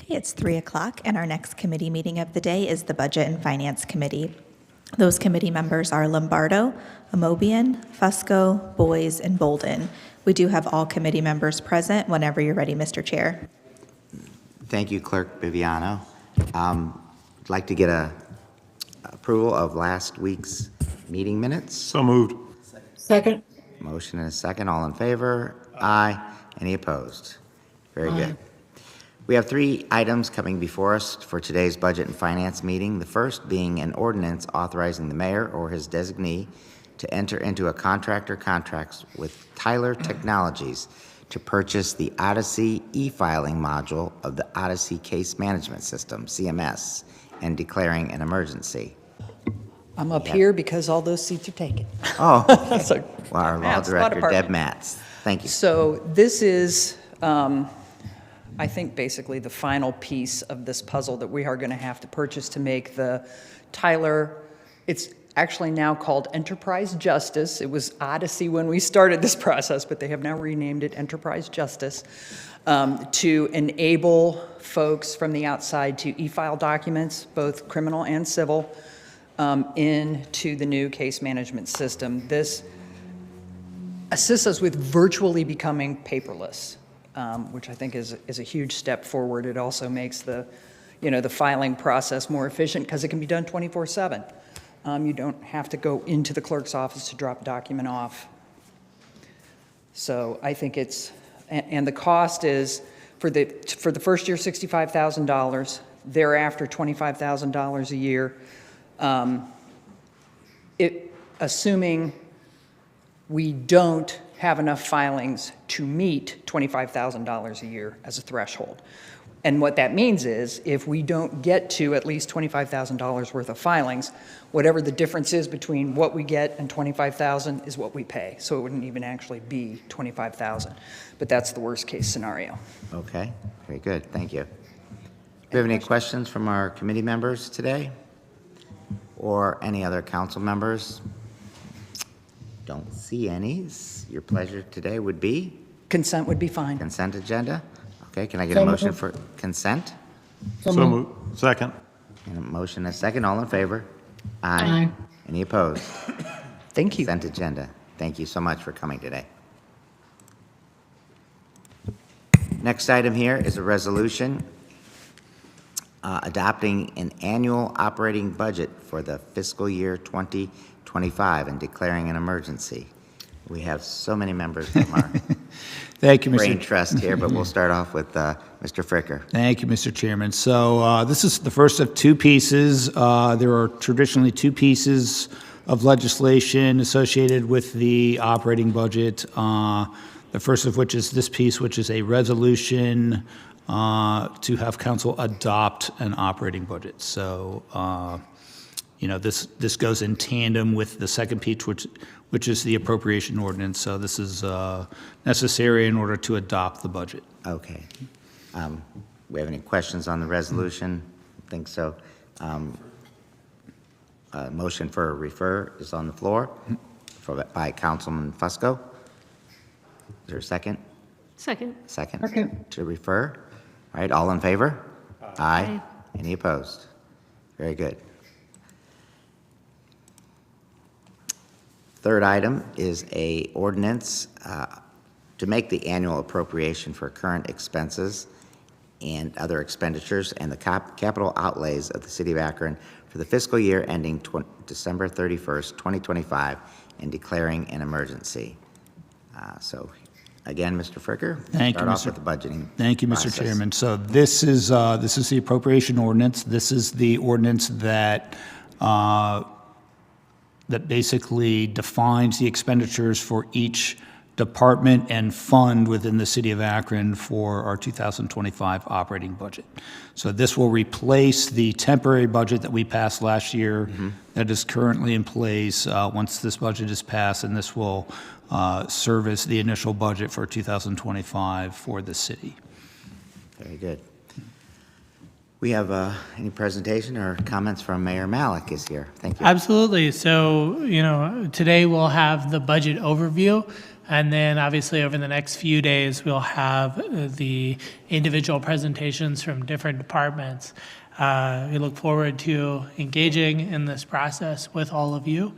It's 3 o'clock, and our next committee meeting of the day is the Budget and Finance Committee. Those committee members are Lombardo, Amobian, Fusco, Boyes, and Bolden. We do have all committee members present whenever you're ready, Mr. Chair. Thank you, Clerk Viviano. I'd like to get a approval of last week's meeting minutes. So moved. Second. Motion and a second. All in favor? Aye. Any opposed? Very good. We have 3 items coming before us for today's Budget and Finance meeting. The first being an ordinance authorizing the mayor or his designee to enter into a contract with Tyler Technologies to purchase the Odyssey e-filing module of the Odyssey Case Management System, CMS, and declaring an emergency. I'm up here because all those seats are taken. Oh, okay. So, Well, our law Matz, law director, Deb department. Matz. Thank you. So this is, I think, basically the final piece of this puzzle that we are going to have to purchase to make the Tyler, it's actually now called Enterprise Justice. It was Odyssey when we started this process, but they have now renamed it Enterprise Justice, to enable folks from the outside to e-file documents, both criminal and civil, into the new case management system. This assists us with virtually becoming paperless, which I think is a huge step forward. It also makes the filing process more efficient because it can be done 24/7. You don't have to go into the clerk's office to drop a document off. So I think it's, and the cost is for the first year $65,000, thereafter $25,000 a year. Assuming we don't have enough filings to meet $25,000 a year as a threshold. And what that means is if we don't get to at least $25,000 worth of filings, whatever the difference is between what we get and $25,000 is what we pay. So it wouldn't even actually be $25,000. But that's the worst case scenario. Okay, very good. Thank you. Do we have any questions from our committee members today? Or any other council members? Don't see any. Your pleasure today would be? Consent would be fine. Consent agenda? Okay, can I get a motion for consent? So moved. Second. And a motion and a second. All in favor? Aye. Any opposed? Thank you. Consent agenda. Thank you so much for coming today. Next item here is a resolution adopting an annual operating budget for the fiscal year 2025 and declaring an emergency. We have so many members from our Thank you, brain Mr. trust here, but we'll start off with Mr. Fricker. Thank you, Mr. Chairman. So this is the first of 2 pieces. There are traditionally 2 pieces of legislation associated with the operating budget. The first of which is this piece, which is a resolution to have council adopt an operating budget. So, this goes in tandem with the second piece, which is the appropriation ordinance. So this is necessary in order to adopt the budget. Okay. We have any questions on the resolution? I think so. Motion for a refer is on the floor by Councilman Fusco. Is there a second? Second. Second. To refer. All right, all in favor? Aye. Any opposed? Very good. Third item is a ordinance to make the annual appropriation for current expenses and other expenditures and the capital outlays of the City of Akron for the fiscal year ending December 31st, 2025, and declaring an emergency. So, again, Mr. Fricker, Thank you, start off Mr. with the budgeting. Thank you, Mr. process. Chairman. So this is the appropriation ordinance. This is the ordinance that that basically defines the expenditures for each department and fund within the City of Akron for our 2025 operating budget. So this will replace the temporary budget that we passed last year that is currently in place once this budget is passed, and this will serve as the initial budget for 2025 for the city. Very good. We have any presentation or comments from Mayor Malik is here. Thank you. Absolutely. So, today we'll have the budget overview. And then obviously over the next few days, we'll have the individual presentations from different departments. We look forward to engaging in this process with all of you,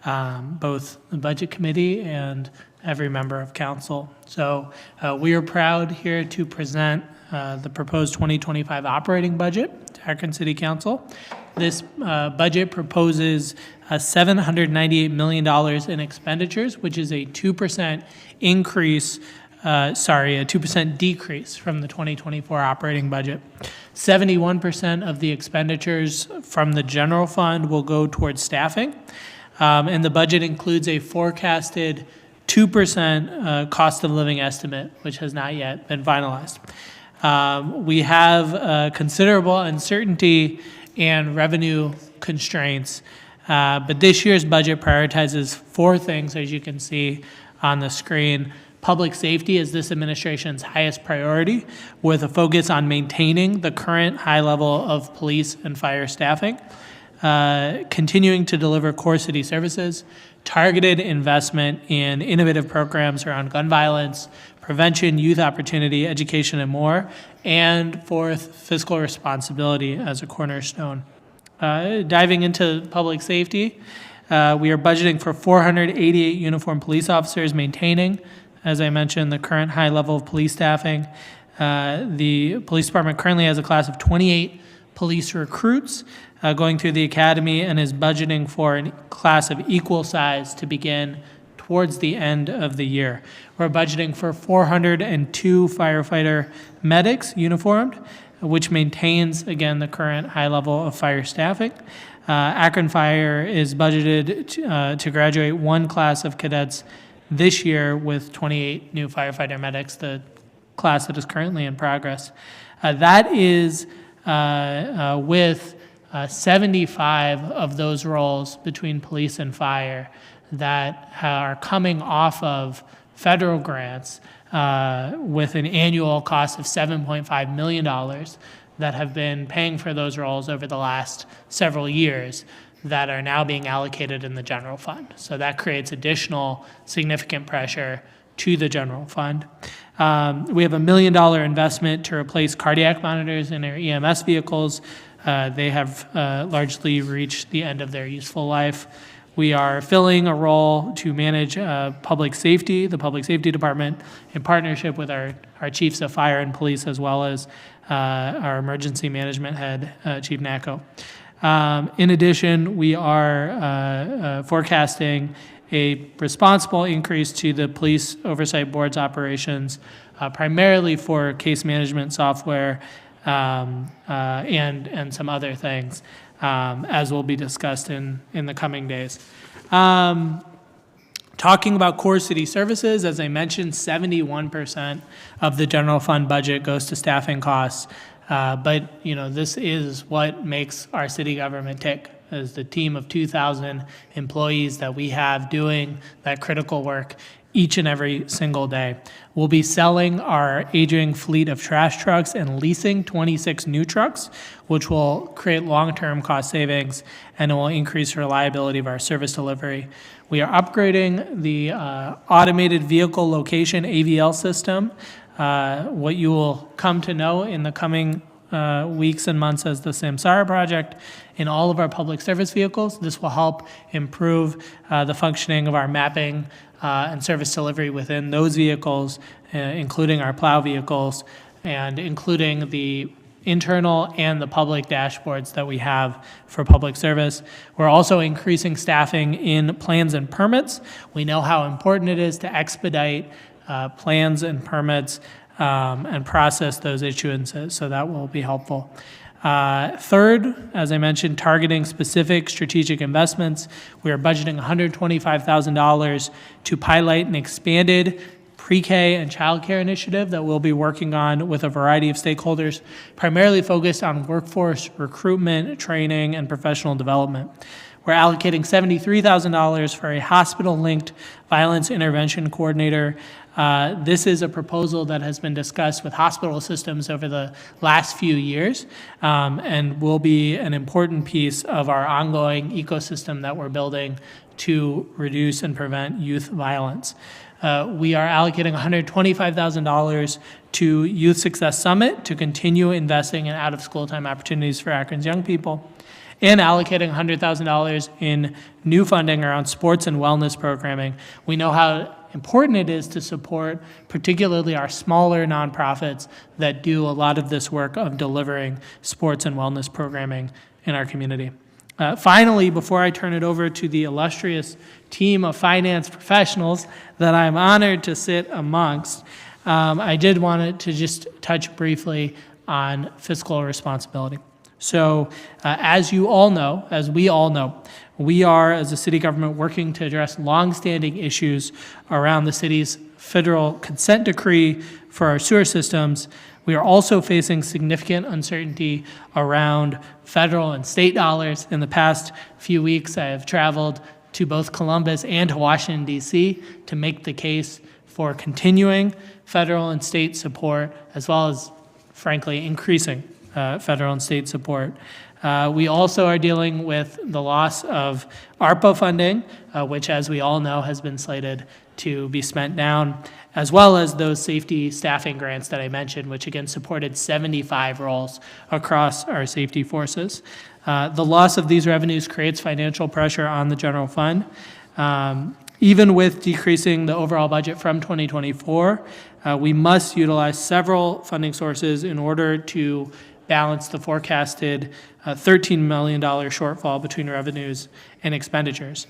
both the Budget Committee and every member of council. So we are proud here to present the proposed 2025 operating budget to Akron City Council. This budget proposes $798 million in expenditures, which is a 2% increase, a 2% decrease from the 2024 operating budget. 71% of the expenditures from the general fund will go towards staffing, and the budget includes a forecasted 2% cost of living estimate, which has not yet been finalized. We have considerable uncertainty and revenue constraints, but this year's budget prioritizes four things, as you can see on the screen. Public safety is this administration's highest priority, with a focus on maintaining the current high level of police and fire staffing, continuing to deliver core city services, targeted investment in innovative programs around gun violence, prevention, youth opportunity, education, and more, and fourth, fiscal responsibility as a cornerstone. Diving into public safety, we are budgeting for 488 uniformed police officers, maintaining, as I mentioned, the current high level of police staffing. The police department currently has a class of 28 police recruits going through the academy and is budgeting for a class of equal size to begin towards the end of the year. We're budgeting for 402 firefighter medics uniformed, which maintains, again, the current high level of fire staffing. Akron Fire is budgeted to graduate one class of cadets this year with 28 new firefighter medics, the class that is currently in progress. That is with 75 of those roles between police and fire that are coming off of federal grants with an annual cost of $7.5 million that have been paying for those roles over the last several years that are now being allocated in the general fund. So that creates additional significant pressure to the general fund. We have $1 million investment to replace cardiac monitors in our EMS vehicles. They have largely reached the end of their useful life. We are filling a role to manage public safety, the public safety department, in partnership with our chiefs of fire and police, as well as our emergency management head, Chief Nacco. In addition, we are forecasting a responsible increase to the Police Oversight Board's operations, primarily for case management software and some other things, as will be discussed in the coming days. Talking about core city services, as I mentioned, 71% of the general fund budget goes to staffing costs. But this is what makes our city government tick, is the team of 2,000 employees that we have doing that critical work each and every single day. We'll be selling our aging fleet of trash trucks and leasing 26 new trucks, which will create long-term cost savings and it will increase reliability of our service delivery. We are upgrading the automated vehicle location AVL system, what you will come to know in the coming weeks and months as the Samsara project in all of our public service vehicles. This will help improve the functioning of our mapping and service delivery within those vehicles, including our plow vehicles and including the internal and the public dashboards that we have for public service. We're also increasing staffing in plans and permits. We know how important it is to expedite plans and permits and process those issuances, so that will be helpful. Third, as I mentioned, targeting specific strategic investments. We are budgeting $125,000 to pilot an expanded pre-K and childcare initiative that we'll be working on with a variety of stakeholders, primarily focused on workforce recruitment, training, and professional development. We're allocating $73,000 for a hospital-linked violence intervention coordinator This is a proposal that has been discussed with hospital systems over the last few years and will be an important piece of our ongoing ecosystem that we're building to reduce and prevent youth violence. We are allocating $125,000 to Youth Success Summit to continue investing in out-of-school time opportunities for Akron's young people, and allocating $100,000 in new funding around sports and wellness programming. We know how important it is to support particularly our smaller nonprofits that do a lot of this work of delivering sports and wellness programming in our community. Finally, before I turn it over to the illustrious team of finance professionals that I'm honored to sit amongst, I did want to just touch briefly on fiscal responsibility. So as you all know, as we all know, we are, as a city government, working to address longstanding issues around the city's federal consent decree for our sewer systems. We are also facing significant uncertainty around federal and state dollars. In the past few weeks, I have traveled to both Columbus and to Washington, D.C. to make the case for continuing federal and state support, as well as, frankly, increasing federal and state support. We also are dealing with the loss of ARPA funding, which, as we all know, has been slated to be spent down, as well as those safety staffing grants that I mentioned, which again supported 75 roles across our safety forces. The loss of these revenues creates financial pressure on the general fund. Even with decreasing the overall budget from 2024, we must utilize several funding sources in order to balance the forecasted $13 million shortfall between revenues and expenditures.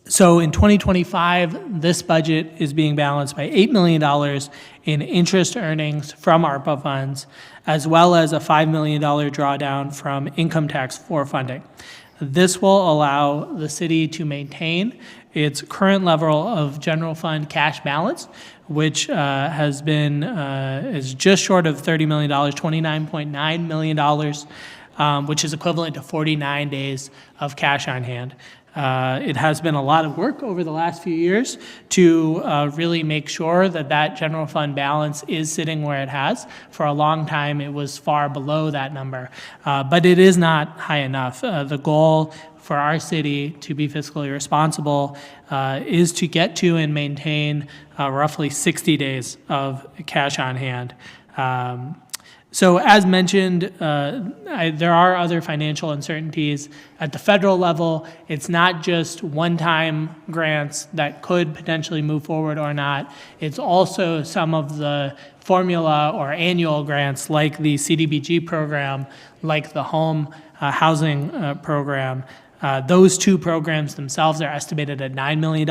So in 2025, this budget is being balanced by $8 million in interest earnings from ARPA funds, as well as a $5 million drawdown from income tax floor funding. This will allow the city to maintain its current level of general fund cash balance, which is just short of $30 million, $29.9 million, which is equivalent to 49 days of cash on hand. It has been a lot of work over the last few years to really make sure that that general fund balance is sitting where it has. For a long time, it was far below that number, but it is not high enough. The goal for our city to be fiscally responsible is to get to and maintain roughly 60 days of cash on hand. So as mentioned, there are other financial uncertainties. At the federal level, it's not just one-time grants that could potentially move forward or not. It's also some of the formula or annual grants like the CDBG program, like the home housing program. Those two programs themselves are estimated at $9 million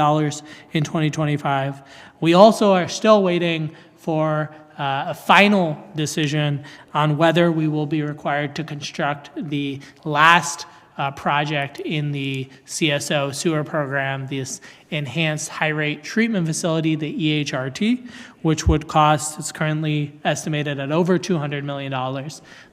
in 2025. We also are still waiting for a final decision on whether we will be required to construct the last project in the CSO sewer program, this enhanced high-rate treatment facility, the EHRT, which would cost, it's currently estimated at over $200 million.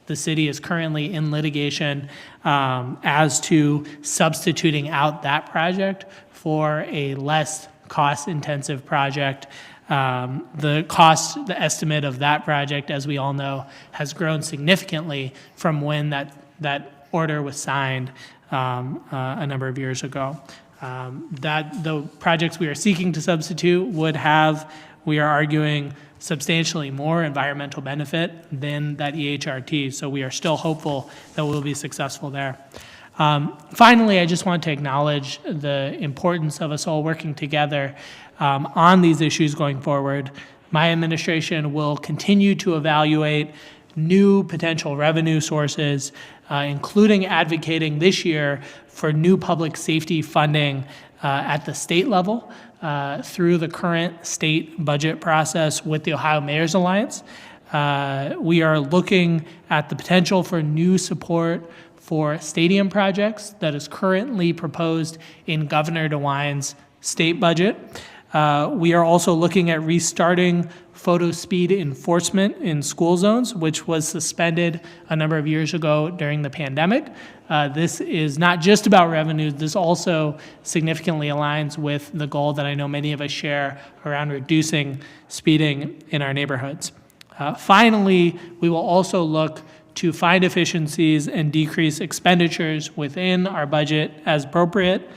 The city is currently in litigation as to substituting out that project for a less cost-intensive project. The estimate of that project, as we all know, has grown significantly from when that order was signed a number of years ago. The projects we are seeking to substitute would have, we are arguing, substantially more environmental benefit than that EHRT, so we are still hopeful that we'll be successful there. Finally, I just want to acknowledge the importance of us all working together on these issues going forward. My administration will continue to evaluate new potential revenue sources, including advocating this year for new public safety funding at the state level through the current state budget process with the Ohio Mayor's Alliance. We are looking at the potential for new support for stadium projects that is currently proposed in Governor DeWine's state budget. We are also looking at restarting photo speed enforcement in school zones, which was suspended a number of years ago during the pandemic. This is not just about revenue. This also significantly aligns with the goal that I know many of us share around reducing speeding in our neighborhoods. Finally, we will also look to find efficiencies and decrease expenditures within our budget as appropriate.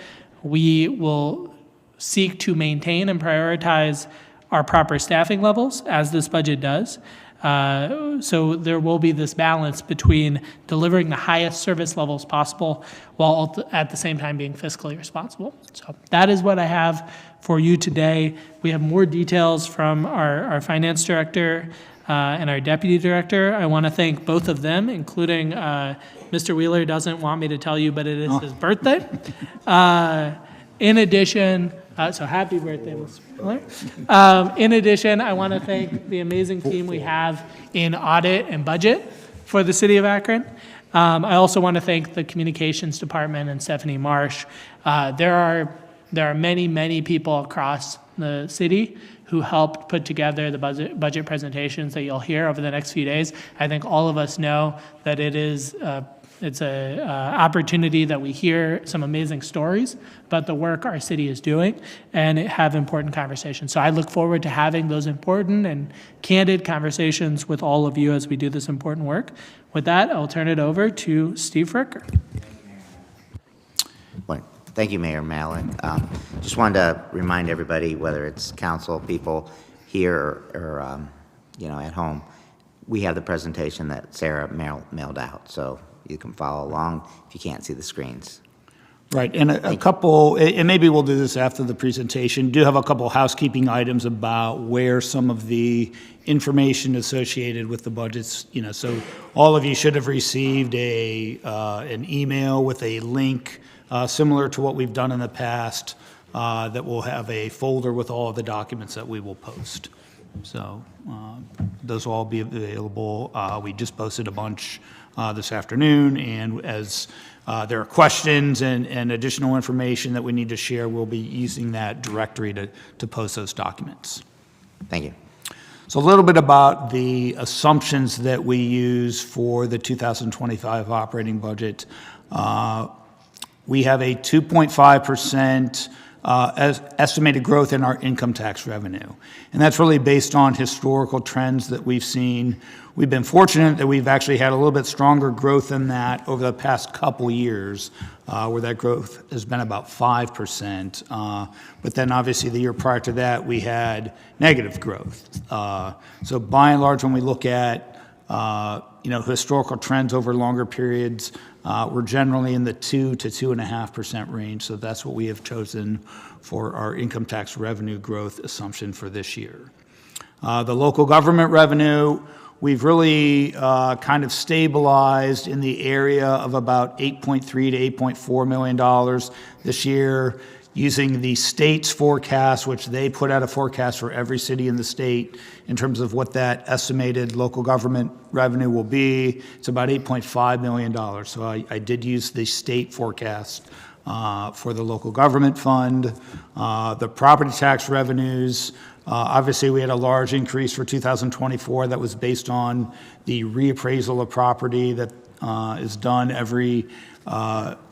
We will seek to maintain and prioritize our proper staffing levels, as this budget does. So there will be this balance between delivering the highest service levels possible while at the same time being fiscally responsible. So that is what I have for you today. We have more details from our finance director and our deputy director. I want to thank both of them, including Mr. Wheeler doesn't want me to tell you, but it is his birthday. In addition, so happy birthday, Mr. Wheeler. In addition, I want to thank the amazing team we have in audit and budget for the city of Akron. I also want to thank the communications department and Stephanie Marsh. There are many, many people across the city who helped put together the budget presentations that you'll hear over the next few days. I think all of us know that it's an opportunity that we hear some amazing stories about the work our city is doing and have important conversations. So I look forward to having those important and candid conversations with all of you as we do this important work. With that, I'll turn it over to Steve Fricker. Well, thank you, Mayor Mallon. Just wanted to remind everybody, whether it's council people here or at home, we have the presentation that Sarah mailed out, so you can follow along if you can't see the screens. Right, and a couple, and maybe we'll do this after the presentation, do have a couple housekeeping items about where some of the information associated with the budgets, so all of you should have received an email with a link similar to what we've done in the past that will have a folder with all of the documents that we will post. So those will all be available. We just posted a bunch this afternoon, and as there are questions and additional information that we need to share, we'll be using that directory to post those documents. Thank you. So a little bit about the assumptions that we use for the 2025 operating budget. We have a 2.5% estimated growth in our income tax revenue. And that's really based on historical trends that we've seen. We've been fortunate that we've actually had a little bit stronger growth than that over the past couple years, where that growth has been about 5%. But then obviously the year prior to that, we had negative growth. So by and large, when we look at historical trends over longer periods, we're generally in the 2 to 2.5% range. So that's what we have chosen for our income tax revenue growth assumption for this year. The local government revenue, we've really kind of stabilized in the area of about $8.3 to $8.4 million this year, using the state's forecast, which they put out a forecast for every city in the state in terms of what that estimated local government revenue will be. It's about $8.5 million. So I did use the state forecast for the local government fund. The property tax revenues, obviously we had a large increase for 2024 that was based on the reappraisal of property that is done every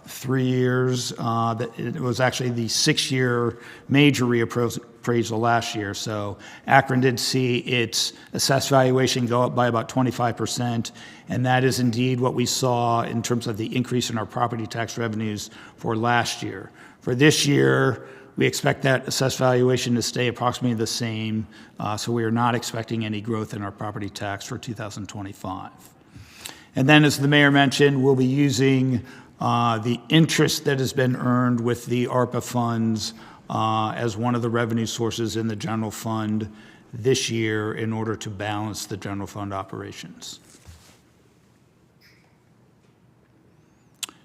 3 years. It was actually the 6-year major reappraisal last year. So Akron did see its assessed valuation go up by about 25%, and that is indeed what we saw in terms of the increase in our property tax revenues for last year. For this year, we expect that assessed valuation to stay approximately the same, so we are not expecting any growth in our property tax for 2025. And then, as the mayor mentioned, we'll be using the interest that has been earned with the ARPA funds as one of the revenue sources in the general fund this year in order to balance the general fund operations.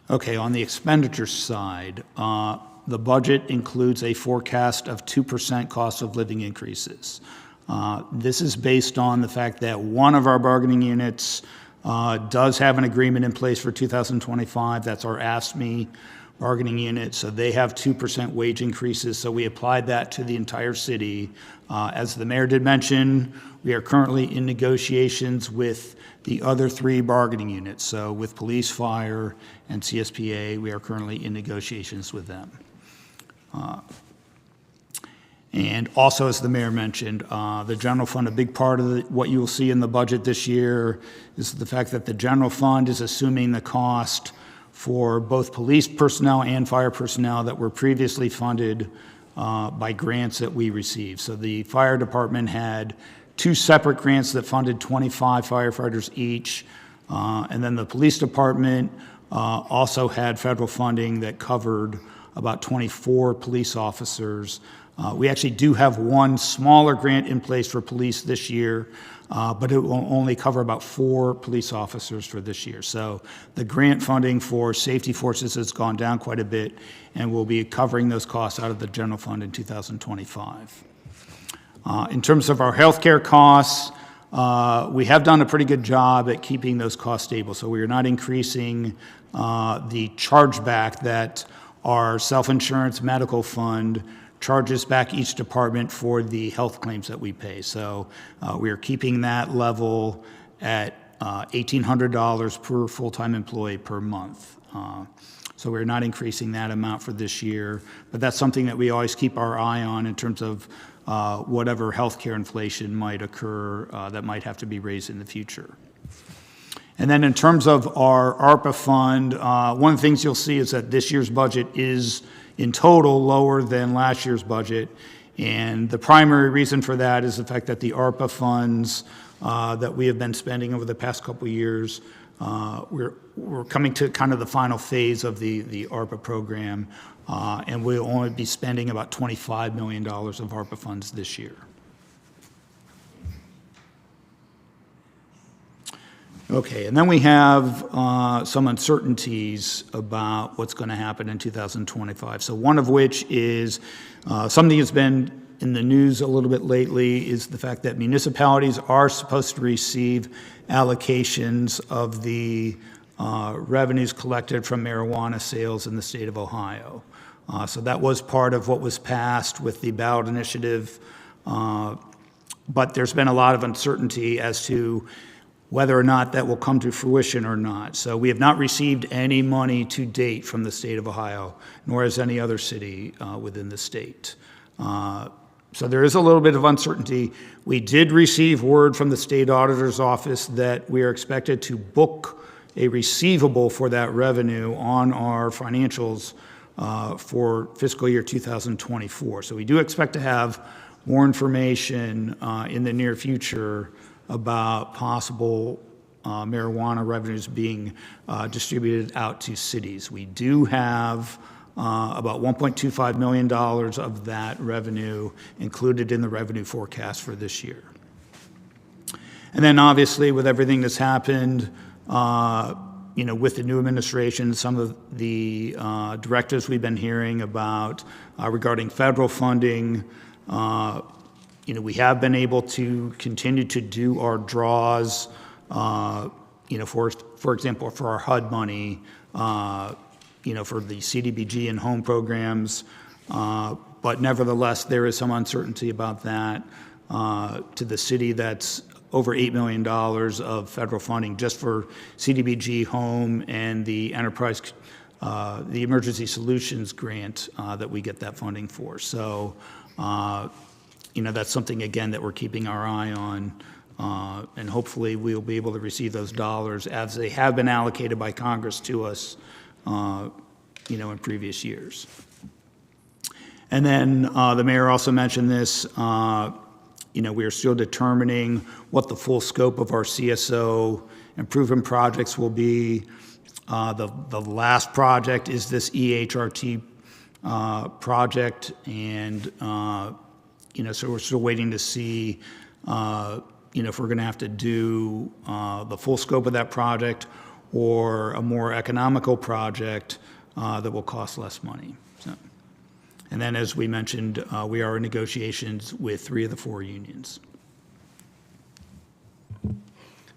Okay, on the expenditure side, the budget includes a forecast of 2% cost of living increases. This is based on the fact that one of our bargaining units does have an agreement in place for 2025. That's our AFSCME bargaining unit, so they have 2% wage increases, so we applied that to the entire city. As the mayor did mention, we are currently in negotiations with the other 3 bargaining units. So with police, fire, and CSPA, we are currently in negotiations with them. And also, as the mayor mentioned, the general fund, a big part of what you will see in the budget this year is the fact that the general fund is assuming the cost for both police personnel and fire personnel that were previously funded by grants that we received. So the fire department had 2 separate grants that funded 25 firefighters each, and then the police department also had federal funding that covered about 24 police officers. We actually do have one smaller grant in place for police this year, but it will only cover about 4 police officers for this year. So the grant funding for safety forces has gone down quite a bit, and we'll be covering those costs out of the general fund in 2025. In terms of our healthcare costs, we have done a pretty good job at keeping those costs stable. So we are not increasing the chargeback that our self-insurance medical fund charges back each department for the health claims that we pay. So we are keeping that level at $1,800 per full-time employee per month. So we're not increasing that amount for this year, but that's something that we always keep our eye on in terms of whatever healthcare inflation might occur that might have to be raised in the future. And then in terms of our ARPA fund, one of the things you'll see is that this year's budget is in total lower than last year's budget. And the primary reason for that is the fact that the ARPA funds that we have been spending over the past couple of years, we're coming to kind of the final phase of the ARPA program, and we'll only be spending about $25 million of ARPA funds this year. Okay, and then we have some uncertainties about what's going to happen in 2025. So one of which is something that's been in the news a little bit lately is the fact that municipalities are supposed to receive allocations of the revenues collected from marijuana sales in the state of Ohio. So that was part of what was passed with the ballot initiative, but there's been a lot of uncertainty as to whether or not that will come to fruition or not. So we have not received any money to date from the state of Ohio, nor has any other city within the state. So there is a little bit of uncertainty. We did receive word from the state auditor's office that we are expected to book a receivable for that revenue on our financials for fiscal year 2024. So we do expect to have more information in the near future about possible marijuana revenues being distributed out to cities. We do have about $1.25 million of that revenue included in the revenue forecast for this year. And then obviously with everything that's happened, with the new administration, some of the directives we've been hearing about regarding federal funding, we have been able to continue to do our draws, for example, for our HUD money, for the CDBG and home programs. But nevertheless, there is some uncertainty about that. To the city, that's over $8 million of federal funding just for CDBG, home, and the enterprise, the emergency solutions grant that we get that funding for. So, that's something, again, that we're keeping our eye on, and hopefully we'll be able to receive those dollars as they have been allocated by Congress to us, in previous years. And then the mayor also mentioned this, we are still determining what the full scope of our CSO improvement projects will be. The last project is this EHRT project, and so we're still waiting to see, if we're going to have to do the full scope of that project or a more economical project that will cost less money. So, and then, as we mentioned, we are in negotiations with 3 of the 4 unions.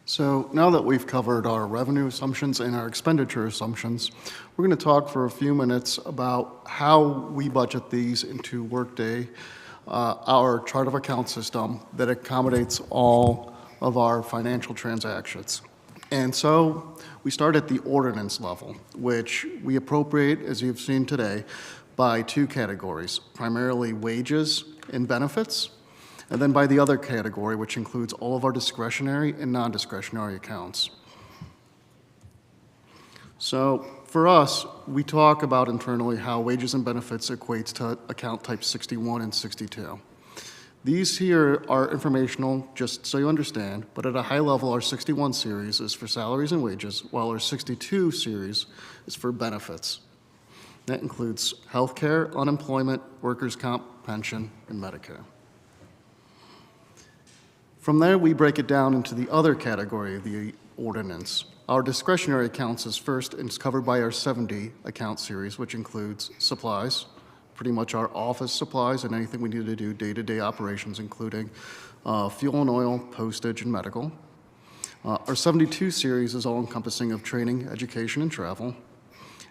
So now that we've covered our revenue assumptions and our expenditure assumptions, we're going to talk for a few minutes about how we budget these into Workday, our chart of account system that accommodates all of our financial transactions. And so we start at the ordinance level, which we appropriate, as you've seen today, by two categories, primarily wages and benefits, and then by the other category, which includes all of our discretionary and non-discretionary accounts. So for us, we talk about internally how wages and benefits equates to account type 61 and 62. These here are informational, just so you understand, but at a high level, our 61 series is for salaries and wages, while our 62 series is for benefits. That includes healthcare, unemployment, workers' comp, pension, and Medicare. From there, we break it down into the other category of the ordinance. Our discretionary accounts is first and is covered by our 70 account series, which includes supplies, pretty much our office supplies and anything we need to do day-to-day operations, including fuel and oil, postage, and medical. Our 72 series is all encompassing of training, education, and travel.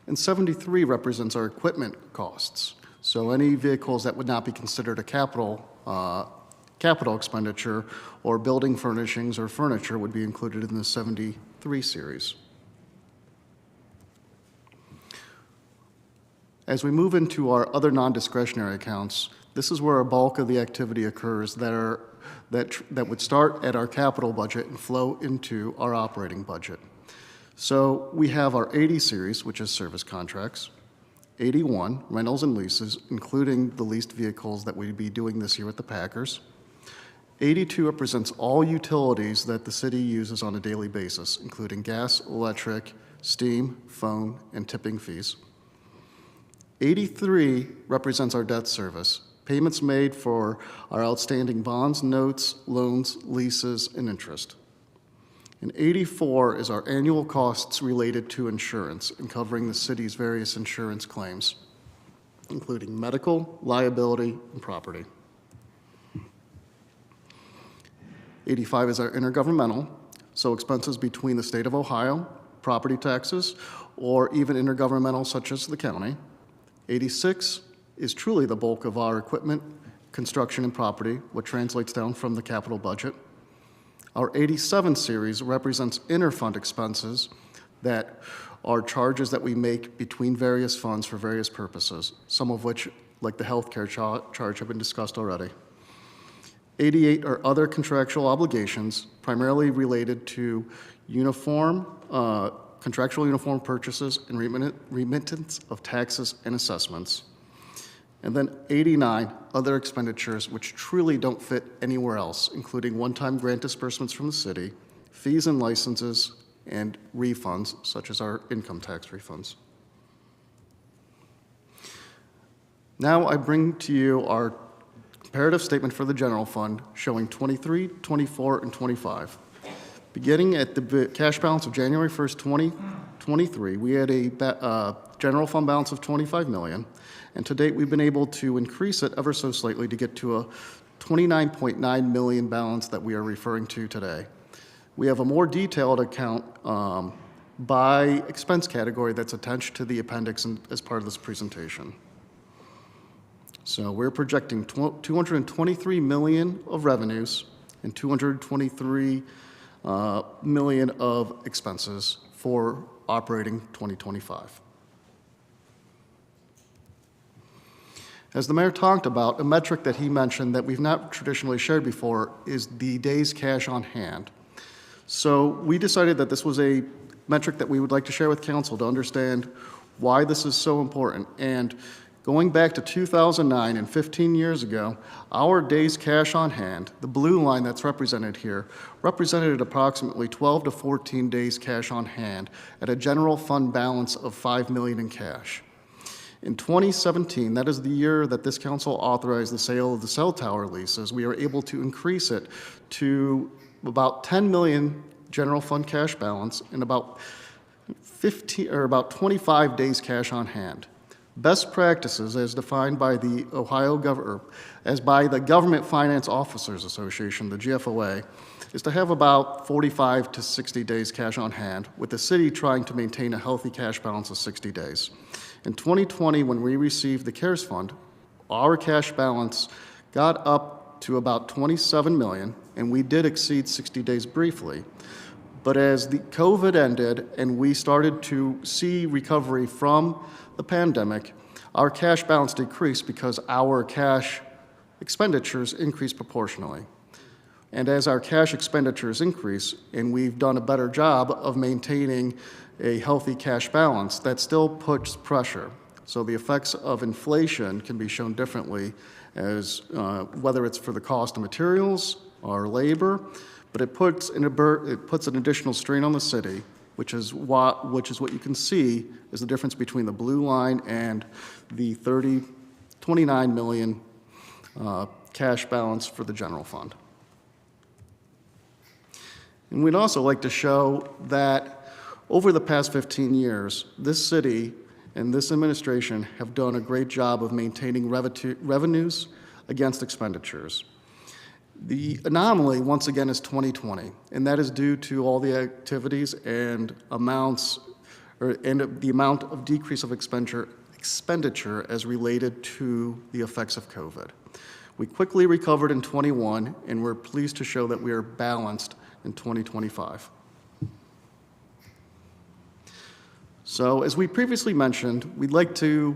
And 73 represents our equipment costs. So any vehicles that would not be considered a capital expenditure or building furnishings or furniture would be included in the 73 series. As we move into our other non-discretionary accounts, this is where a bulk of the activity occurs that would start at our capital budget and flow into our operating budget. So we have our 80 series, which is service contracts, 81 rentals and leases, including the leased vehicles that we'd be doing this year with the Packers. 82 represents all utilities that the city uses on a daily basis, including gas, electric, steam, phone, and tipping fees. 83 represents our debt service, payments made for our outstanding bonds, notes, loans, leases, and interest. And 84 is our annual costs related to insurance and covering the city's various insurance claims, including medical, liability, and property. 85 is our intergovernmental, so expenses between the state of Ohio, property taxes, or even intergovernmental such as the county. 86 is truly the bulk of our equipment, construction, and property, what translates down from the capital budget. Our 87 series represents interfund expenses that are charges that we make between various funds for various purposes, some of which, like the healthcare charge, have been discussed already. 88 are other contractual obligations, primarily related to contractual uniform purchases and remittance of taxes and assessments. And then 89 other expenditures which truly don't fit anywhere else, including one-time grant disbursements from the city, fees and licenses, and refunds, such as our income tax refunds. Now I bring to you our comparative statement for the general fund showing 23, 24, and 25. Beginning at the cash balance of January 1st, 2023, we had a general fund balance of $25 million, and to date we've been able to increase it ever so slightly to get to a $29.9 million balance that we are referring to today. We have a more detailed account by expense category that's attached to the appendix as part of this presentation. So we're projecting $223 million of revenues and $223 million of expenses for operating 2025. As the mayor talked about, a metric that he mentioned that we've not traditionally shared before is the days cash on hand. So we decided that this was a metric that we would like to share with council to understand why this is so important. And going back to 2009 and 15 years ago, our days cash on hand, the blue line that's represented here, represented approximately 12 to 14 days cash on hand at a general fund balance of $5 million in cash. In 2017, that is the year that this council authorized the sale of the cell tower leases, we were able to increase it to about 10 million general fund cash balance and about 25 days cash on hand. Best practices as defined by the by the Government Finance Officers Association, the GFOA, is to have about 45 to 60 days cash on hand, with the city trying to maintain a healthy cash balance of 60 days. In 2020, when we received the CARES Fund, our cash balance got up to about 27 million, and we did exceed 60 days briefly. But as the COVID ended and we started to see recovery from the pandemic, our cash balance decreased because our cash expenditures increased proportionally. And as our cash expenditures increase, and we've done a better job of maintaining a healthy cash balance, that still puts pressure. So the effects of inflation can be shown differently as whether it's for the cost of materials or labor, but it puts an additional strain on the city, which is what you can see is the difference between the blue line and the 29 million cash balance for the general fund. And we'd also like to show that over the past 15 years, this city and this administration have done a great job of maintaining revenues against expenditures. The anomaly, once again, is 2020, and that is due to all the activities and amounts, and the amount of decrease of expenditure as related to the effects of COVID. We quickly recovered in 21, and we're pleased to show that we are balanced in 2025. So, as we previously mentioned, we'd like to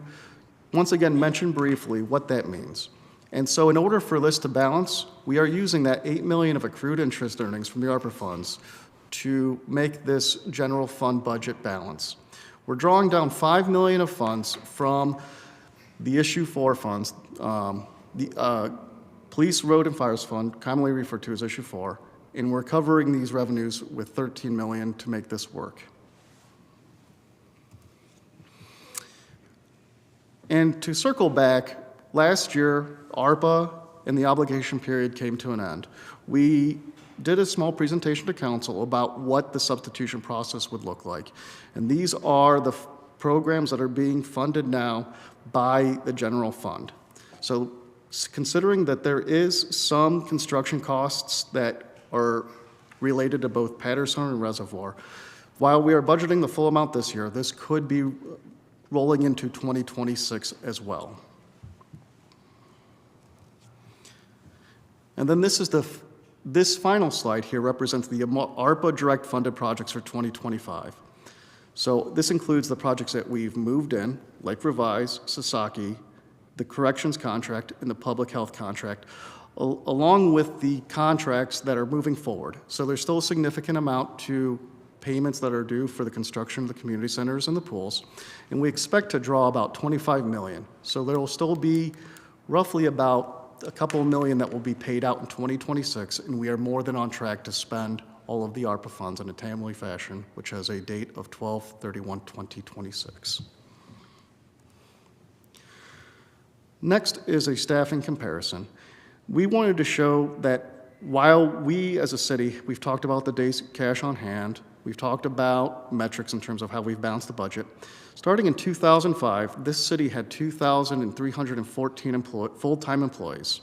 once again mention briefly what that means. And so in order for this to balance, we are using that $8 million of accrued interest earnings from the ARPA funds to make this general fund budget balance. We're drawing down $5 million of funds from the Issue 4 funds, the Police, Road, and Fires Fund, commonly referred to as Issue 4, and we're covering these revenues with $13 million to make this work. And to circle back, last year, ARPA and the obligation period came to an end. We did a small presentation to council about what the substitution process would look like. And these are the programs that are being funded now by the general fund. So considering that there is some construction costs that are related to both Patterson and Reservoir, while we are budgeting the full amount this year, this could be rolling into 2026 as well. And then this final slide here represents the ARPA direct funded projects for 2025. So this includes the projects that we've moved in, like Revise, Sasaki, the corrections contract, and the public health contract, along with the contracts that are moving forward. So there's still a significant amount to payments that are due for the construction of the community centers and the pools, and we expect to draw about $25 million. So there will still be roughly about a couple million that will be paid out in 2026, and we are more than on track to spend all of the ARPA funds in a timely fashion, which has a date of 12/31/2026. Next is a staffing comparison. We wanted to show that while we as a city, we've talked about the days cash on hand, we've talked about metrics in terms of how we've balanced the budget. Starting in 2005, this city had 2,314 full-time employees.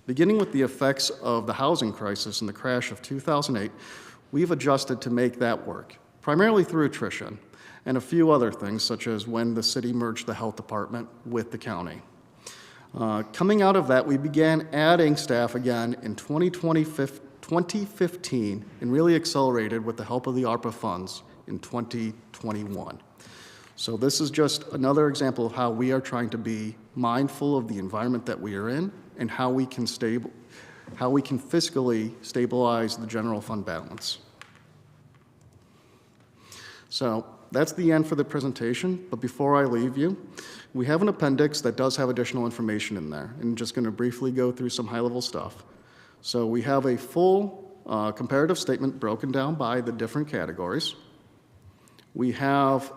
Beginning with the effects of the housing crisis and the crash of 2008, we've adjusted to make that work, primarily through attrition and a few other things, such as when the city merged the health department with the county. Coming out of that, we began adding staff again in 2015 and really accelerated with the help of the ARPA funds in 2021. So this is just another example of how we are trying to be mindful of the environment that we are in and how we can fiscally stabilize the general fund balance. So that's the end for the presentation, but before I leave you, we have an appendix that does have additional information in there, and I'm just going to briefly go through some high-level stuff. So we have a full comparative statement broken down by the different categories. We have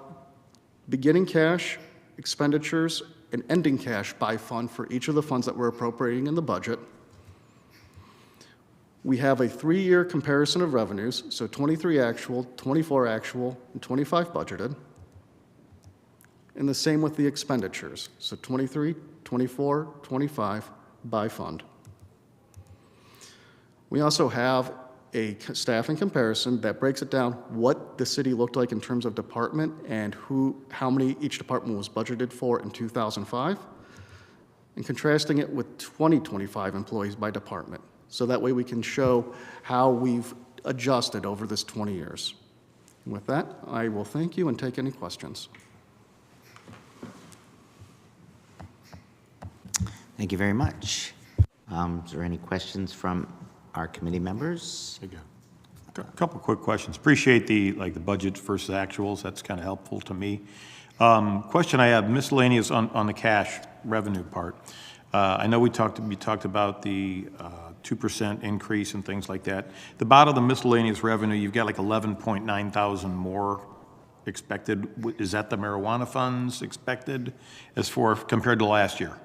beginning cash, expenditures, and ending cash by fund for each of the funds that we're appropriating in the budget. We have a 3-year comparison of revenues, so 23 actual, 24 actual, and 25 budgeted. And the same with the expenditures. So 23, 24, 25 by fund. We also have a staffing comparison that breaks it down what the city looked like in terms of department and how many each department was budgeted for in 2005, and contrasting it with 2025 employees by department. So that way we can show how we've adjusted over this 20 years. And with that, I will thank you and take any questions. Thank you very much. Is there any questions from our committee members? A couple quick questions. Appreciate the budget versus actuals. That's kind of helpful to me. Question I have, miscellaneous on the cash revenue part. I know we talked about the 2% increase and things like that. The bottom of the miscellaneous revenue, you've got like 11.9 thousand more expected. Is that the marijuana funds expected compared to last year?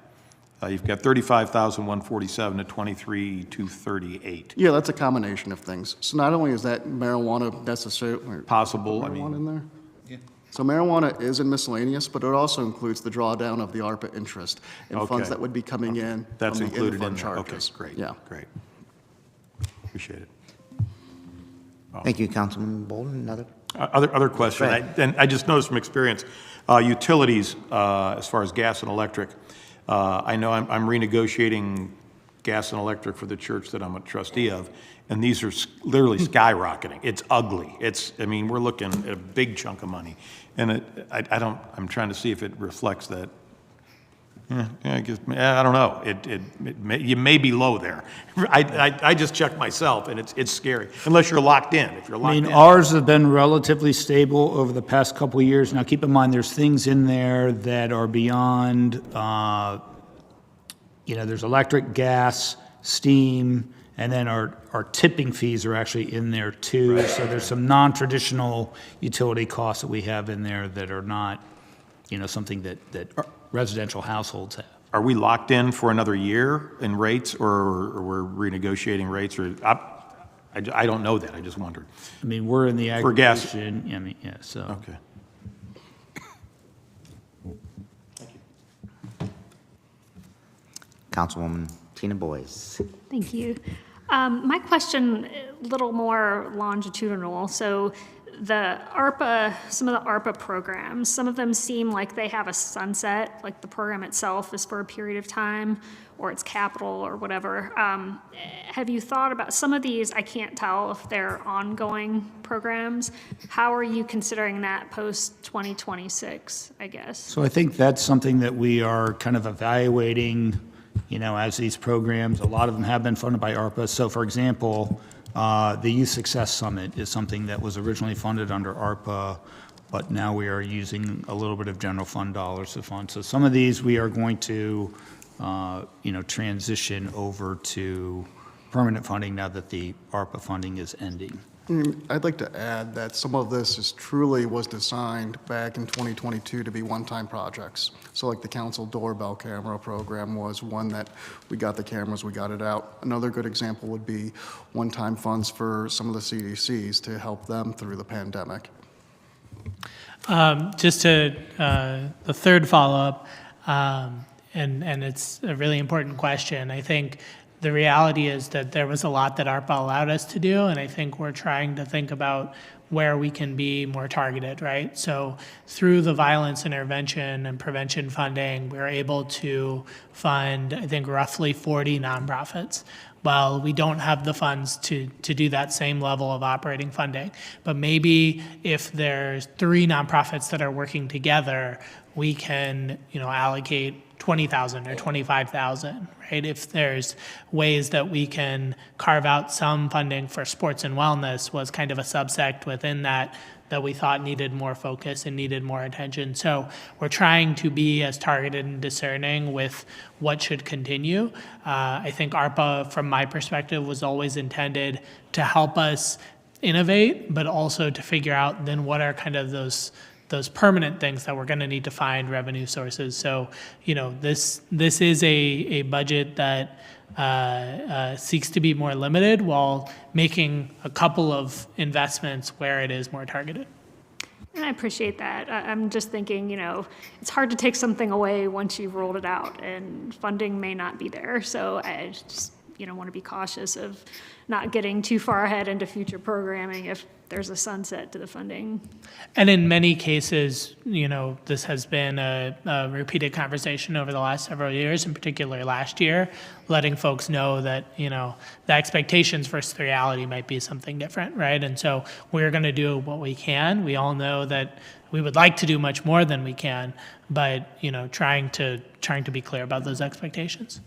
You've got 35,147 to 23,238. Yeah, that's a combination of things. So not only is that marijuana necessarily Possible, I marijuana mean. in there. Yeah. So marijuana is in miscellaneous, but it also includes the drawdown of the ARPA interest and funds Okay. that would be coming in That's from the included in in-fund there. Okay, charges. great. Yeah. Great. Appreciate it. Thank you, Councilman Bolden. Another? Other question, Go ahead. and I just noticed from experience, utilities, as far as gas and electric, I know I'm renegotiating gas and electric for the church that I'm a trustee of, and these are literally skyrocketing. It's ugly. We're looking at a big chunk of money, and I'm trying to see if it reflects that. I guess, I don't know. You may be low there. I just checked myself, and it's scary, unless you're locked in. If you're locked in. Ours have been relatively stable over the past couple of years. Now, keep in mind, there's things in there that are beyond, there's electric, gas, steam, and then our tipping fees are actually in there too. Right. So there's some non-traditional utility costs that we have in there that are not, something that residential households have. Are we locked in for another year in rates, or we're renegotiating rates? Or I don't know that. I just wondered. We're in the For gas. aggregation. So. Okay. Councilwoman Tina Boyce. Thank you. My question, a little more longitudinal. So the ARPA, some of the ARPA programs, some of them seem like they have a sunset, like the program itself is for a period of time, or it's capital or whatever. Have you thought about some of these? I can't tell if they're ongoing programs. How are you considering that post 2026, I guess? So I think that's something that we are kind of evaluating, as these programs, a lot of them have been funded by ARPA. So for example, the Youth Success Summit is something that was originally funded under ARPA, but now we are using a little bit of general fund dollars to fund. So some of these we are going to, transition over to permanent funding now that the ARPA funding is ending. I'd like to add that some of this truly was designed back in 2022 to be one-time projects. So like the council doorbell camera program was one that we got the cameras, we got it out. Another good example would be one-time funds for some of the CDCs to help them through the pandemic. Just to the third follow-up, and it's a really important question. I think the reality is that there was a lot that ARPA allowed us to do, and I think we're trying to think about where we can be more targeted, right? So through the violence intervention and prevention funding, we're able to fund, I think, roughly 40 nonprofits. Well, we don't have the funds to do that same level of operating funding. But maybe if there's 3 nonprofits that are working together, we can, allocate 20,000 or 25,000, right? If there's ways that we can carve out some funding for sports and wellness was kind of a subsect within that we thought needed more focus and needed more attention. So we're trying to be as targeted and discerning with what should continue. I think ARPA, from my perspective, was always intended to help us innovate, but also to figure out then what are kind of those permanent things that we're going to need to find revenue sources. So, this is a budget that seeks to be more limited while making a couple of investments where it is more targeted. And I appreciate that. I'm just thinking, it's hard to take something away once you've rolled it out, and funding may not be there. So I just, want to be cautious of not getting too far ahead into future programming if there's a sunset to the funding. And in many cases, this has been a repeated conversation over the last several years, in particular last year, letting folks know that, the expectations versus reality might be something different, right? And so we're going to do what we can. We all know that we would like to do much more than we can, but, trying to be clear about those expectations.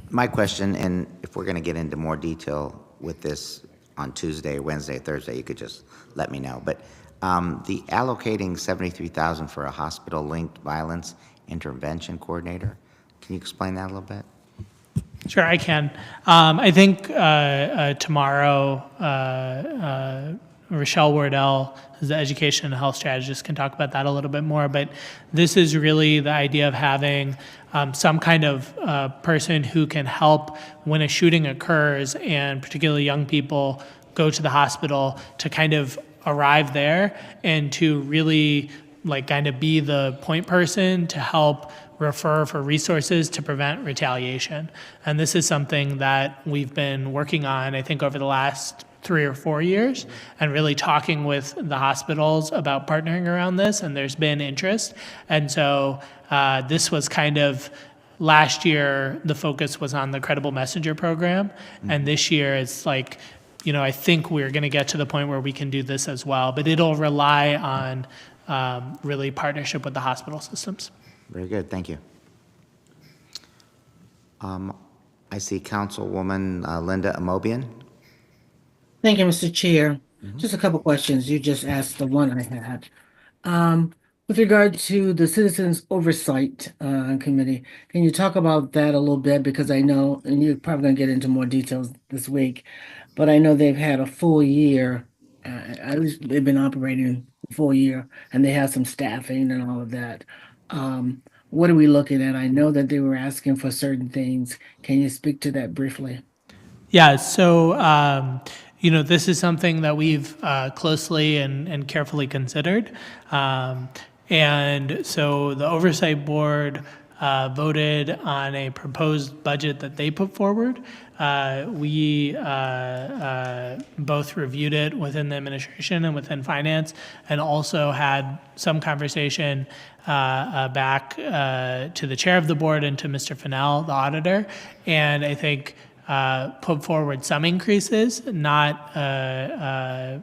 My question, and if we're going to get into more detail with this on Tuesday, Wednesday, Thursday, you could just let me know. But the allocating $73,000 for a hospital-linked violence intervention coordinator, can you explain that a little bit? Sure, I can. I think tomorrow, Rochelle Wardell, who's the education and health strategist, can talk about that a little bit more. But this is really the idea of having some kind of person who can help when a shooting occurs, and particularly young people go to the hospital, to kind of arrive there and to really kind of be the point person to help refer for resources to prevent retaliation. And this is something that we've been working on, I think, over the last 3 or 4 years, and really talking with the hospitals about partnering around this, and there's been interest. And so this was kind of, last year, the focus was on the Credible Messenger program, and this year it's I think we're going to get to the point where we can do this as well, but it'll rely on really partnership with the hospital systems. Very good, thank you. I see Councilwoman Linda Amobian. Thank you, Mr. Chair. Just a couple questions. You just asked the one I had. With regard to the Citizens Oversight Committee, can you talk about that a little bit? Because I know, and you're probably going to get into more details this week, but I know they've had a full year. At least they've been operating a full year, and they have some staffing and all of that. What are we looking at? I know that they were asking for certain things. Can you speak to that briefly? Yeah, so this is something that we've closely and carefully considered. And so the Oversight Board voted on a proposed budget that they put forward. We both reviewed it within the administration and within finance, and also had some conversation back to the chair of the board and to Mr. Fennell, the auditor. And I think put forward some increases, not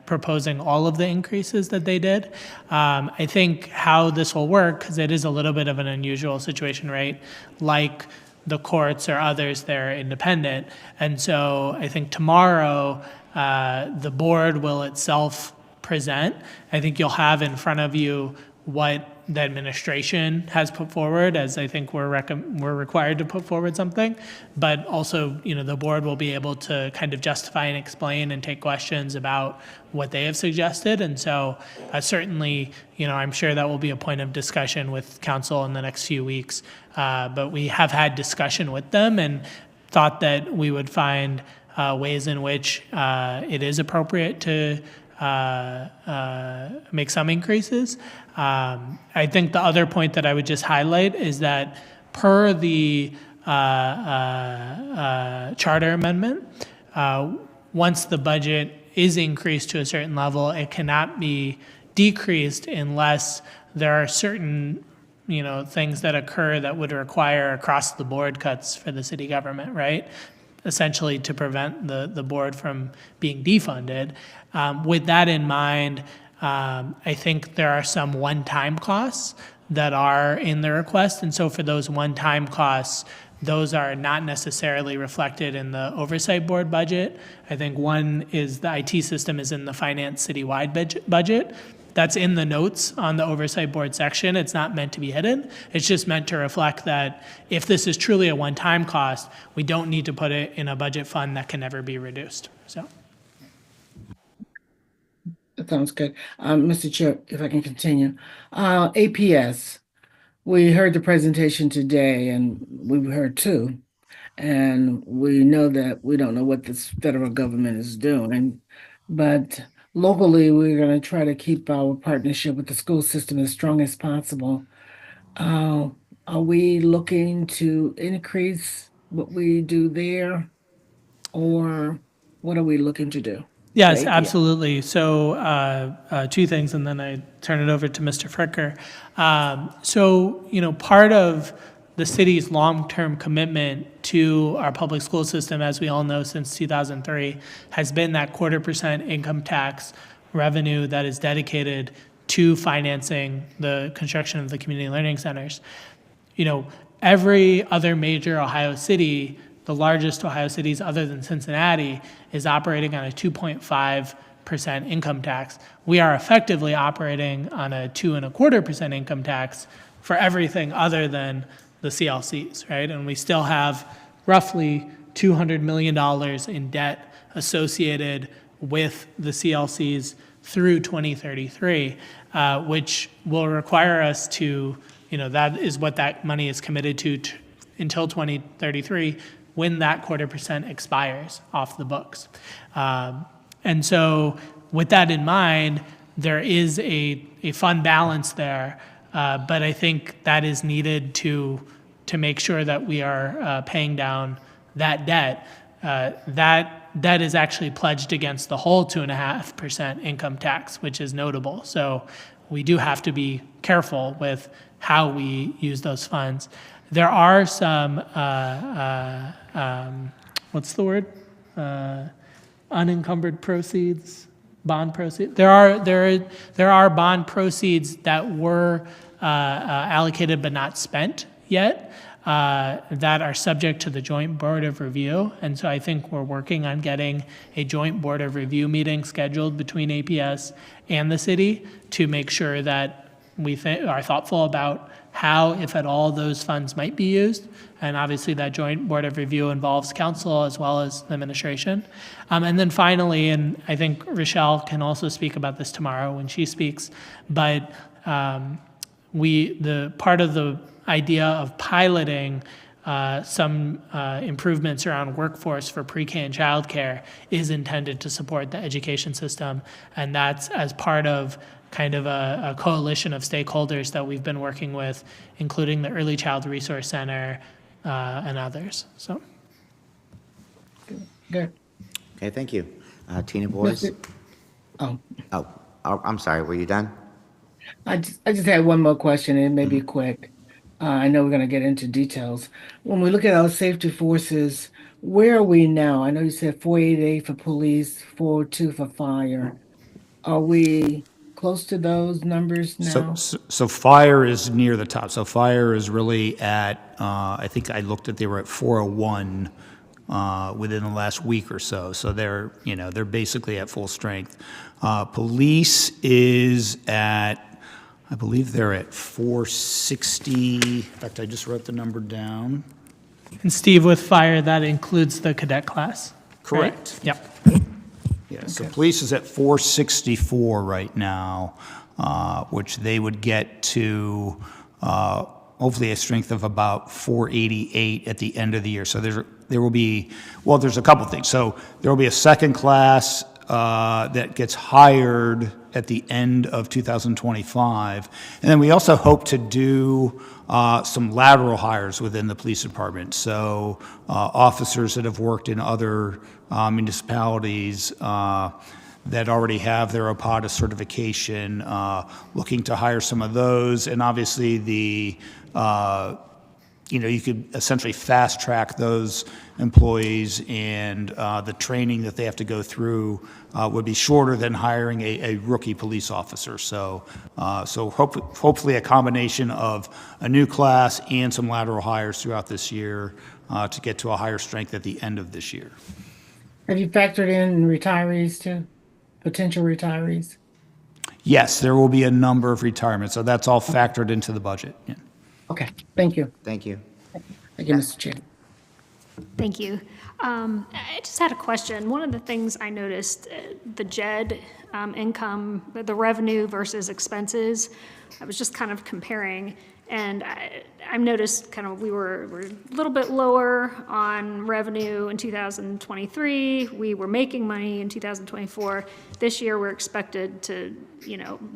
proposing all of the increases that they did. I think how this will work, because it is a little bit of an unusual situation, right? Like the courts or others, they're independent. And so I think tomorrow the board will itself present. I think you'll have in front of you what the administration has put forward, as I think we're required to put forward something, but also, the board will be able to kind of justify and explain and take questions about what they have suggested. And so certainly, I'm sure that will be a point of discussion with council in the next few weeks. But we have had discussion with them and thought that we would find ways in which it is appropriate to make some increases. I think the other point that I would just highlight is that per the charter amendment, once the budget is increased to a certain level, it cannot be decreased unless there are certain things that occur that would require across the board cuts for the city government, right? Essentially to prevent the board from being defunded. With that in mind, I think there are some one-time costs that are in the request. And so for those one-time costs, those are not necessarily reflected in the oversight board budget. I think one is the IT system is in the finance citywide budget. That's in the notes on the oversight board section. It's not meant to be hidden. It's just meant to reflect that if this is truly a one-time cost, we don't need to put it in a budget fund that can never be reduced. So. That sounds good. Mr. Chair, if I can continue. APS, we heard the presentation today, and we heard two. And we know that we don't know what this federal government is doing, but locally, we're going to try to keep our partnership with the school system as strong as possible. Uh, are we looking to increase what we do there, or what are we looking to do? Yes, The APS. absolutely. So two things, and then I turn it over to Mr. Fricker. Part of the city's long-term commitment to our public school system, as we all know, since 2003, has been that 0.25% income tax revenue that is dedicated to financing the construction of the community learning centers. Every other major Ohio city, the largest Ohio cities other than Cincinnati, is operating on a 2.5% income tax. We are effectively operating on a 2.25% income tax for everything other than the CLCs, right? And we still have roughly $200 million in debt associated with the CLCs through 2033, which will require us to, that is what that money is committed to until 2033, when that 0.25% expires off the books. And so with that in mind, there is a fund balance there, but I think that is needed to make sure that we are paying down that debt. That debt is actually pledged against the whole 2.5% income tax, which is notable. So we do have to be careful with how we use those funds. There are some, what's the word? Unencumbered proceeds, bond proceeds. There are bond proceeds that were allocated but not spent yet, that are subject to the Joint Board of Review. And so I think we're working on getting a Joint Board of Review meeting scheduled between APS and the city to make sure that we are thoughtful about how, if at all, those funds might be used. And obviously that Joint Board of Review involves council as well as the administration. And then finally, and I think Rochelle can also speak about this tomorrow when she speaks, but the part of the idea of piloting some improvements around workforce for pre-K and childcare is intended to support the education system. And that's as part of kind of a coalition of stakeholders that we've been working with, including the Early Child Resource Center and others. So. Good. Okay, thank you. Tina Boyce? Oh, Oh, I'm sorry, were you done? I just had one more question, and it may be quick. I know we're going to get into details. When we look at our safety forces, where are we now? I know you said 488 for police, 402 for fire. Are we close to those numbers now? So fire is near the top. So fire is really at, I think I looked at, they were at 401 within the last week or so. So they're basically at full strength. Police is at, I believe they're at 460. In fact, I just wrote the number down. And Steve, with fire, that includes the cadet class. Correct. Right? Yep. Yeah, so police is at 464 right now, which they would get to hopefully a strength of about 488 at the end of the year. So there will be, well, there's a couple things. So there will be a second class that gets hired at the end of 2025. And then we also hope to do some lateral hires within the police department. So officers that have worked in other municipalities that already have their OPATA certification, looking to hire some of those. And obviously you could essentially fast track those employees, and the training that they have to go through would be shorter than hiring a rookie police officer. So hopefully a combination of a new class and some lateral hires throughout this year to get to a higher strength at the end of this year. Have you factored in retirees too? Potential retirees? Yes, there will be a number of retirements, so that's all factored into the budget. Yeah. Okay, thank you. Thank you. Thank you, Mr. Chair. Thank you. I just had a question. One of the things I noticed, the JED income, the revenue versus expenses, I was just kind of comparing, And I've noticed kind of we're a little bit lower on revenue in 2023. We were making money in 2024. This year, we're expected to,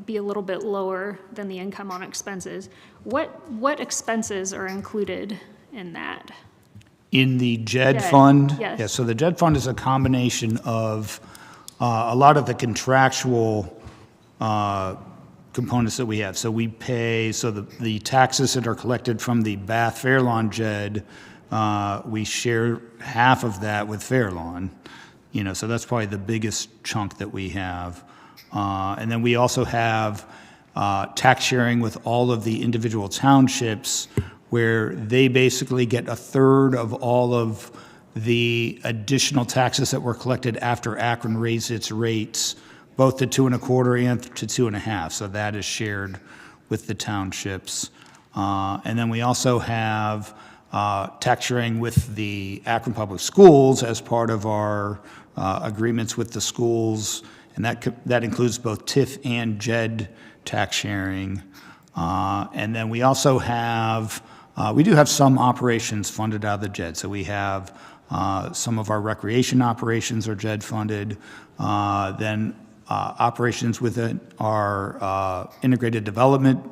be a little bit lower than the income on expenses. What expenses are included in that? In the JED JED, fund? yes. Yeah, so the JED fund is a combination of a lot of the contractual components that we have. So we pay, so the taxes that are collected from the Bath Fairlawn JED, we share half of that with Fairlawn. So that's probably the biggest chunk that we have. And then we also have tax sharing with all of the individual townships, where they basically get a third of all of the additional taxes that were collected after Akron raised its rates, both to 2.25% and to 2.5%. So that is shared with the townships. And then we also have tax sharing with the Akron Public Schools as part of our agreements with the schools, and that includes both TIF and JED tax sharing. And then we also have, we do have some operations funded out of the JED. So we have some of our recreation operations are JED funded. Then operations within our integrated development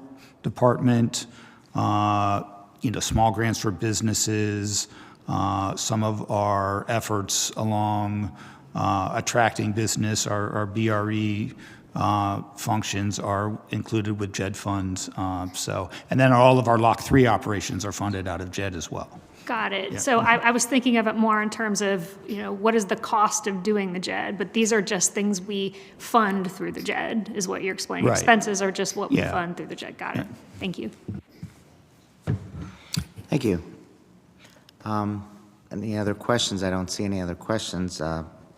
department, small grants for businesses, some of our efforts along attracting business, our BRE functions are included with JED funds. And then all of our Lock 3 operations are funded out of JED as well. Got it. So I was thinking of it more in terms of, what is the cost of doing the JED? But these are just things we fund through the JED, is what you're explaining. Right. Expenses are just what we Yeah. fund through the JED. Got it. Thank you. Thank you. Any other questions? I don't see any other questions.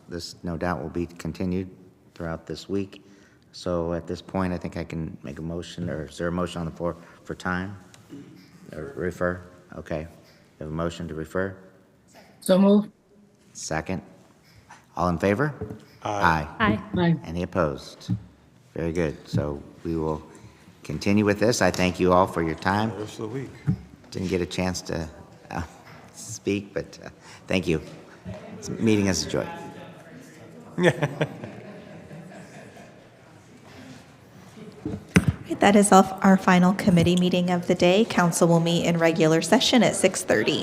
This no doubt will be continued throughout this week. So at this point, I think I can make a motion, or is there a motion on the floor for time? Or refer? Okay. We have a motion to refer? So move. Second. All in favor? Aye. Aye. Aye. Any opposed? Very good. So we will continue with this. I thank you all for your time. The rest of the week. Didn't get a chance to speak, but thank you. This meeting is a joy. That is our final committee meeting of the day. Council will meet in regular session at 6:30.